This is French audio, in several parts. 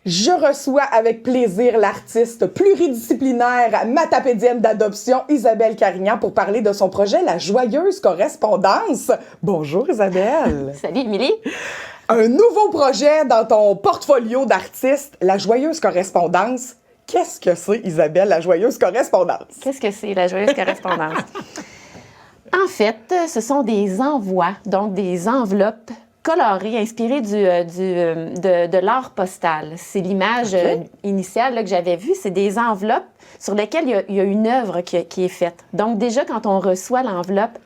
Je reçois avec plaisir l'artiste pluridisciplinaire matapédienne d'adoption Isabelle Carignan pour parler de son projet La Joyeuse Correspondance. Bonjour Isabelle. Salut Émilie. Un nouveau projet dans ton portfolio d'artiste, La Joyeuse Correspondance. Qu'est-ce que c'est Isabelle, La Joyeuse Correspondance? Qu'est-ce que c'est la Joyeuse Correspondance? En fait, ce sont des envois, donc des enveloppes colorées, inspirées de l'art postal. C'est l'image initiale là, que j'avais vue. C'est des enveloppes sur lesquelles il y a une œuvre qui est faite. Donc déjà, quand on reçoit l'enveloppe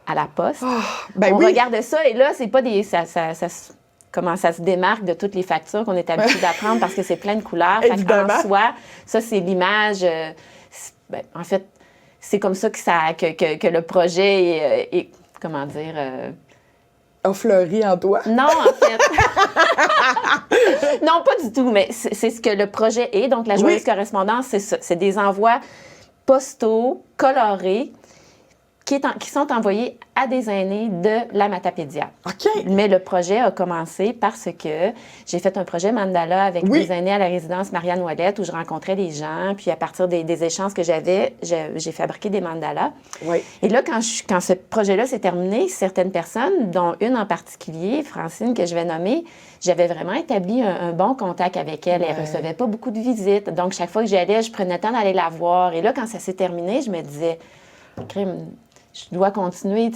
à la poste, on regarde ça et là, c'est pas des... Comment ça se démarque de toutes les factures qu'on est habitué d'apprendre parce que c'est plein de couleurs. Évidemment. En soi, ça, c'est l'image... en fait, c'est comme ça que le projet est comment dire... A fleuri en toi? Non, en fait. Non, pas du tout, mais c'est ce que le projet est. Donc, la Joyeuse Correspondance, c'est ça. C'est des envois postaux, colorés, qui sont envoyés à des aînés de la Matapédia. OK. Mais le projet a commencé parce que j'ai fait un projet mandala avec des aînés à la résidence Marianne Ouellette où je rencontrais des gens. Puis à partir des échanges que j'avais, j'ai fabriqué des mandalas. Oui. Et là, quand ce projet-là s'est terminé, certaines personnes, dont une en particulier, Francine, que je vais nommer, j'avais vraiment établi un bon contact avec elle. Elle ne recevait pas beaucoup de visites. Donc, chaque fois que j'y allais, je prenais le temps d'aller la voir. Et là, quand ça s'est terminé, je me disais, crime, je dois continuer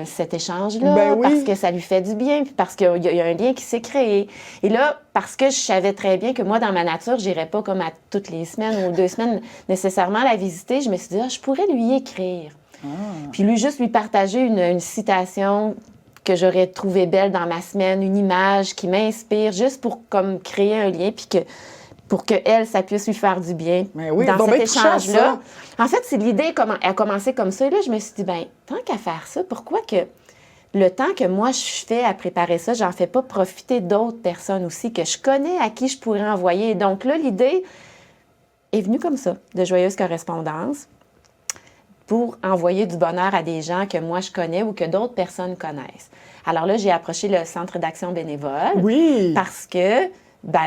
cet échange-là parce que ça lui fait du bien, puis parce qu'il y a un lien qui s'est créé. Et là, parce que je savais très bien que moi, dans ma nature, je n'irais pas comme à toutes les semaines ou 2 semaines nécessairement la visiter, je me suis dit, je pourrais lui écrire. Puis lui partager une citation que j'aurais trouvée belle dans ma semaine, une image qui m'inspire, juste pour comme créer un lien, puis pour qu'elle, ça puisse lui faire du bien dans cet échange-là. En fait, c'est l'idée a commencé comme ça. Et là, je me suis dit, tant qu'à faire ça, pourquoi que le temps que moi, je fais à préparer ça, j'en fais pas profiter d'autres personnes aussi que je connais, à qui je pourrais envoyer. Donc là, l'idée est venue comme ça, de Joyeuse Correspondance, pour envoyer du bonheur à des gens que moi, je connais ou que d'autres personnes connaissent. Alors là, j'ai approché le Centre d'action bénévole parce que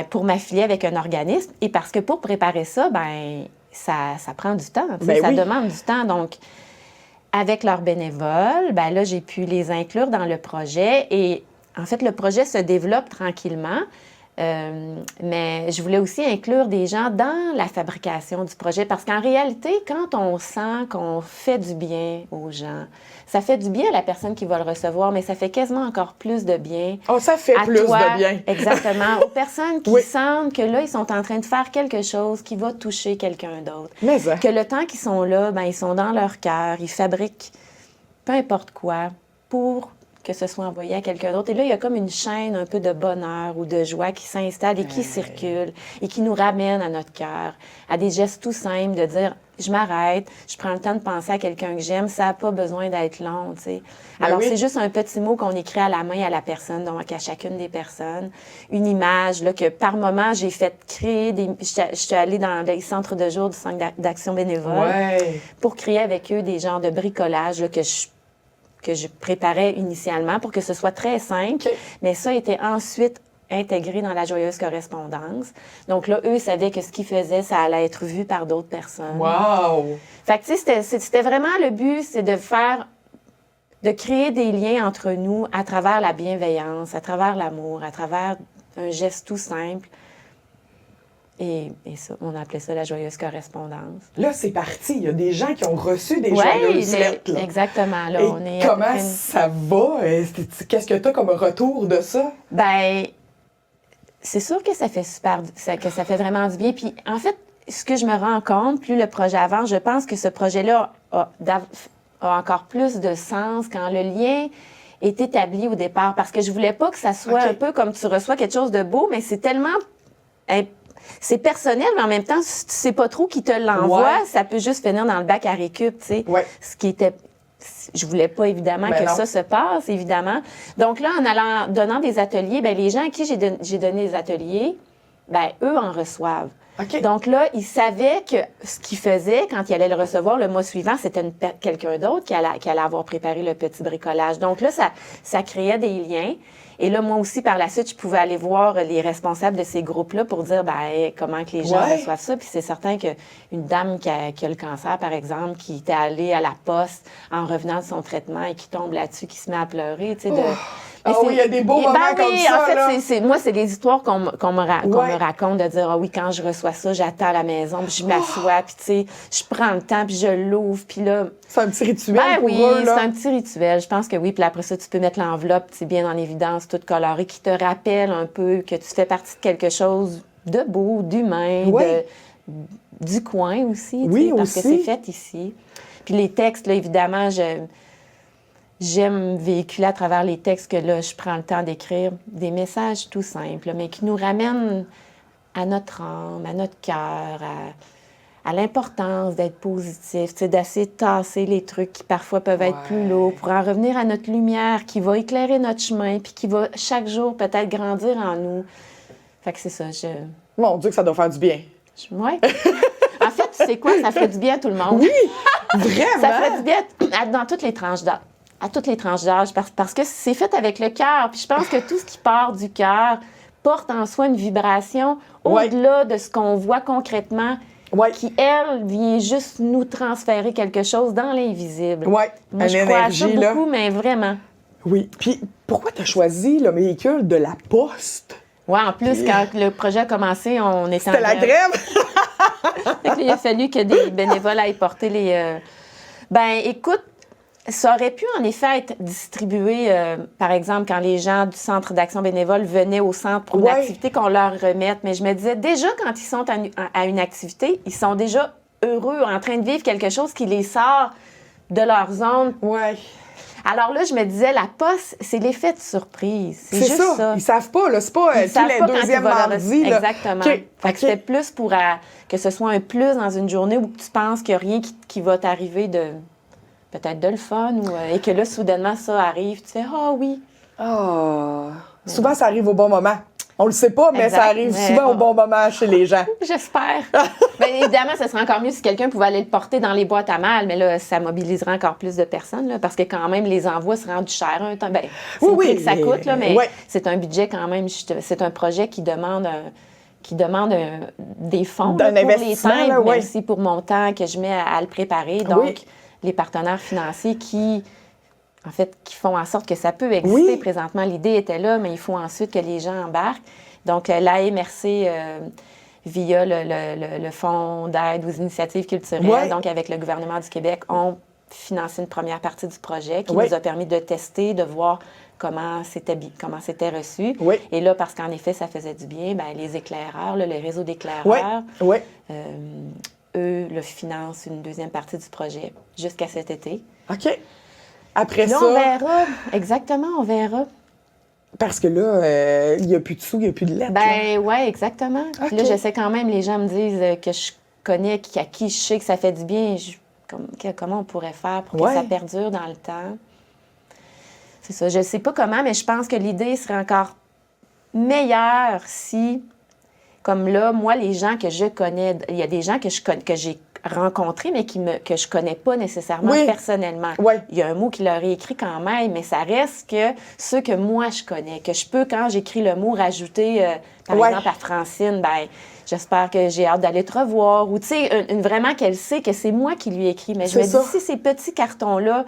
pour m'affilier avec un organisme et parce que pour préparer ça, ça prend du temps. Ça demande du temps. Donc, avec leurs bénévoles, là, j'ai pu les inclure dans le projet. Et en fait, le projet se développe tranquillement. Mais je voulais aussi inclure des gens dans la fabrication du projet parce qu'en réalité, quand on sent qu'on fait du bien aux gens, ça fait du bien à la personne qui va le recevoir, mais ça fait quasiment encore plus de bien. Oh, ça fait plus de bien. Exactement. Aux personnes qui sentent que là, ils sont en train de faire quelque chose qui va toucher quelqu'un d'autre. Mais ça. Que le temps qu'ils sont là, ils sont dans leur cœur, ils fabriquent peu importe quoi pour que ce soit envoyé à quelqu'un d'autre. Et là, il y a comme une chaîne un peu de bonheur ou de joie qui s'installe et qui circule et qui nous ramène à notre cœur, à des gestes tout simples de dire, je m'arrête, je prends le temps de penser à quelqu'un que j'aime, ça n'a pas besoin d'être long, tu sais. Alors, c'est juste un petit mot qu'on écrit à la main à la personne, donc à chacune des personnes. Une image, là, que par moment, j'ai fait créer je suis allée dans les centres de jour du Centre d'action bénévole pour créer avec eux des genres de bricolage là, que je préparais initialement pour que ce soit très simple. Mais ça a été ensuite intégré dans la Joyeuse Correspondance. Donc là, eux, ils savaient que ce qu'ils faisaient, ça allait être vu par d'autres personnes. Wow! Fait que, tu sais, c'était vraiment le but, c'est de créer des liens entre nous à travers la bienveillance, à travers l'amour, à travers un geste tout simple. Et ça, on appelait ça la Joyeuse Correspondance. Là, c'est parti. Il y a des gens qui ont reçu des joyeuses lettres. Là. Exactement. Là, Et comment ça va? Qu'est-ce que tu as comme retour de ça? C'est sûr que ça fait vraiment du bien. Puis, en fait, ce que je me rends compte, plus le projet avance, je pense que ce projet-là a encore plus de sens quand le lien est établi au départ. Parce que je voulais pas que ça soit un peu comme tu reçois quelque chose de beau, mais c'est tellement... C'est personnel, mais en même temps, si tu sais pas trop qui te l'envoie, ça peut juste finir dans le bac à récup, tu sais. Ce qui était... Je voulais pas, évidemment, ça se passe, évidemment. Donc là, donnant des ateliers, les gens à qui j'ai donné des ateliers, ben eux en reçoivent. OK. Donc là, il savait que ce qu'il faisait quand il allait le recevoir le mois suivant, c'était quelqu'un d'autre qui allait avoir préparé le petit bricolage. Donc là, ça créait des liens. Et là, moi aussi, par la suite, je pouvais aller voir les responsables de ces groupes-là pour dire comment que les gens reçoivent ça. Puis c'est certain qu'une dame qui a le cancer, par exemple, qui était allée à la poste en revenant de son traitement et qui tombe là-dessus, qui se met à pleurer, tu sais, oui, il y a des beaux moments comme ça. En fait, moi, c'est des histoires qu'on me raconte de dire, ah oui, quand je reçois ça, j'attends à la maison, puis je m'assois, puis tu sais, je prends le temps, puis je l'ouvre, puis là... C'est un petit rituel pour oui, eux, là. c'est un petit rituel. Je pense que oui, puis après ça, tu peux mettre l'enveloppe, tu sais, bien en évidence, toute colorée, qui te rappelle un peu que tu fais partie de quelque chose de beau, d'humain, du coin aussi, tu sais, parce que c'est fait ici. Puis les textes, là, évidemment, j'aime véhiculer à travers les textes que là, je prends le temps d'écrire des messages tout simples, mais qui nous ramènent à notre âme, à notre cœur, à l'importance d'être positif, d'essayer de tasser les trucs qui parfois peuvent être plus lourds pour en revenir à notre lumière qui va éclairer notre chemin puis qui va chaque jour peut-être grandir en nous. Fait que c'est ça. Mon Dieu, que ça doit faire du bien. Oui. En fait, tu sais quoi? Ça fait du bien à tout le monde. Oui, vraiment. Ça fait du bien dans toutes les tranches d'âge. À toutes les tranches d'âge, parce que c'est fait avec le cœur. Puis je pense que tout ce qui part du cœur porte en soi une vibration au-delà de ce qu'on voit concrètement, qui, elle, vient juste nous transférer quelque chose dans l'invisible. Oui, moi, je crois à ça beaucoup, mais vraiment. Oui. Puis pourquoi tu as choisi le véhicule de la Poste? Oui, en plus, quand le projet a commencé, on était C'était la grève! Fait que là, il a fallu que des bénévoles aillent porter les... Ben, écoute, ça aurait pu, en effet, être distribué, par exemple, quand les gens du Centre d'action bénévole venaient au centre pour une activité qu'on leur remette. Mais je me disais, déjà, quand ils sont à une activité, ils sont déjà heureux, en train de vivre quelque chose qui les sort de leur zone. Oui. Alors là, je me disais, la Poste, c'est l'effet de surprise. C'est juste ça. Ils savent pas, là. C'est pas tous les deuxièmes mardis. Exactement. Fait que c'était plus pour que ce soit un plus dans une journée où tu penses qu'il n'y a rien qui va t'arriver de... peut-être de le fun, et que là, soudainement, ça arrive. Tu sais, oui. Souvent, ça arrive au bon moment. On le sait pas, mais ça arrive souvent au bon moment chez les gens. J'espère. Bien, évidemment, ça serait encore mieux si quelqu'un pouvait aller le porter dans les boîtes à mal, mais là, ça mobiliserait encore plus de personnes, là, parce que quand même, les envois se rendent cher un temps. Bien, c'est le prix que ça coûte, là, mais c'est un budget quand même. C'est un projet qui demande des fonds pour les temps, mais aussi pour mon temps que je mets à le préparer. Donc, les partenaires financiers qui font en sorte que ça peut exister. Présentement, l'idée était là, mais il faut ensuite que les gens embarquent. Donc, l'AMRC, via le Fonds d'aide aux initiatives culturelles, donc avec le gouvernement du Québec, ont financé une première partie du projet qui nous a permis de tester, de voir comment c'était reçu. Et là, parce qu'en effet, ça faisait du bien, bien, les éclaireurs, le réseau d'éclaireurs, eux le financent une deuxième partie du projet jusqu'à cet été. OK. Après là, ça... on verra. Exactement, on verra. Parce que là, il n'y a plus de sous, il n'y a plus de lettres. Ben oui, exactement. Puis là, je sais quand même, les gens me disent que je connais, à qui je sais que ça fait du bien. Comment on pourrait faire pour que ça perdure dans le temps? C'est ça. Je ne sais pas comment, mais je pense que l'idée serait encore meilleure si, comme là, moi, les gens que je connais, il y a des gens que j'ai rencontrés, mais que je connais pas nécessairement personnellement. Il y a un mot qui leur est écrit quand même, mais ça reste que ceux que moi, je connais, que je peux, quand j'écris le mot, rajouter, par exemple, à Francine, ben j'espère que j'ai hâte d'aller te revoir, ou tu sais, vraiment qu'elle sait que c'est moi qui lui ai écrit. Mais je me dis, si ces petits cartons-là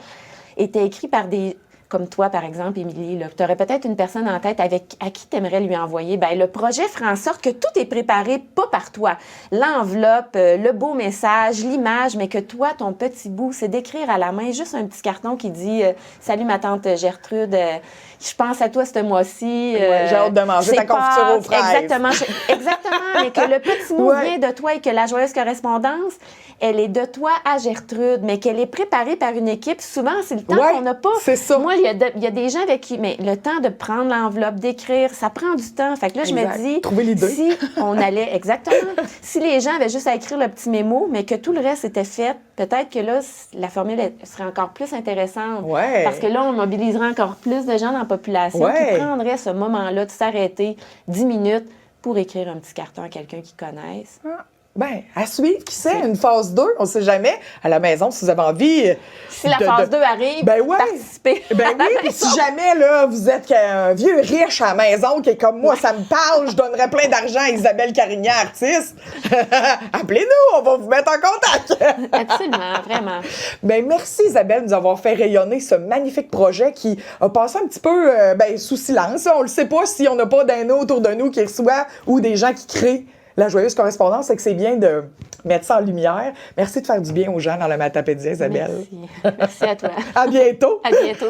étaient écrits par des... comme toi, par exemple, Émilie, tu aurais peut-être une personne en tête à qui tu aimerais lui envoyer. Bien, le projet fera en sorte que tout est préparé, pas par toi. L'enveloppe, le beau message, l'image, mais que toi, ton petit bout, c'est d'écrire à la main juste un petit carton qui dit « Salut ma tante Gertrude, je pense à toi ce mois-ci. J'ai hâte de manger ta confiture aux fraises. » Exactement, mais que le petit mot vient de toi et que la joyeuse correspondance, elle est de toi à Gertrude, mais qu'elle est préparée par une équipe. Souvent, c'est le temps qu'on n'a pas. C'est ça. Moi, il y a des gens avec qui... Mais le temps de prendre l'enveloppe, d'écrire, ça prend du temps. Fait que là, je me dis... Trouver l'idée. Si on allait... Exactement. Si les gens avaient juste à écrire le petit mémo, mais que tout le reste était fait, peut-être que là, la formule serait encore plus intéressante. Parce que là, on mobiliserait encore plus de gens dans la population qui prendraient ce moment-là de s'arrêter 10 minutes pour écrire un petit carton à quelqu'un qu'ils connaissent. Ben, à suivre, qui sait, une phase 2, on ne sait jamais. À la maison, si vous avez envie. Si la phase 2 arrive, ben ouais. participez. Ben oui, puis si jamais, là, vous êtes un vieux riche à la maison qui est comme moi, ça me parle, je donnerais plein d'argent à Isabelle Carignan, artiste. Appelez-nous, on va vous mettre en contact. Absolument, vraiment. Ben merci Isabelle de nous avoir fait rayonner ce magnifique projet qui a passé un petit peu sous silence. On le sait pas si on n'a pas d'un autre autour de nous qui reçoit ou des gens qui créent la joyeuse correspondance, c'est que c'est bien de mettre ça en lumière. Merci de faire du bien aux gens dans le Matapédia, Isabelle. Merci. Merci à toi. À bientôt. À bientôt.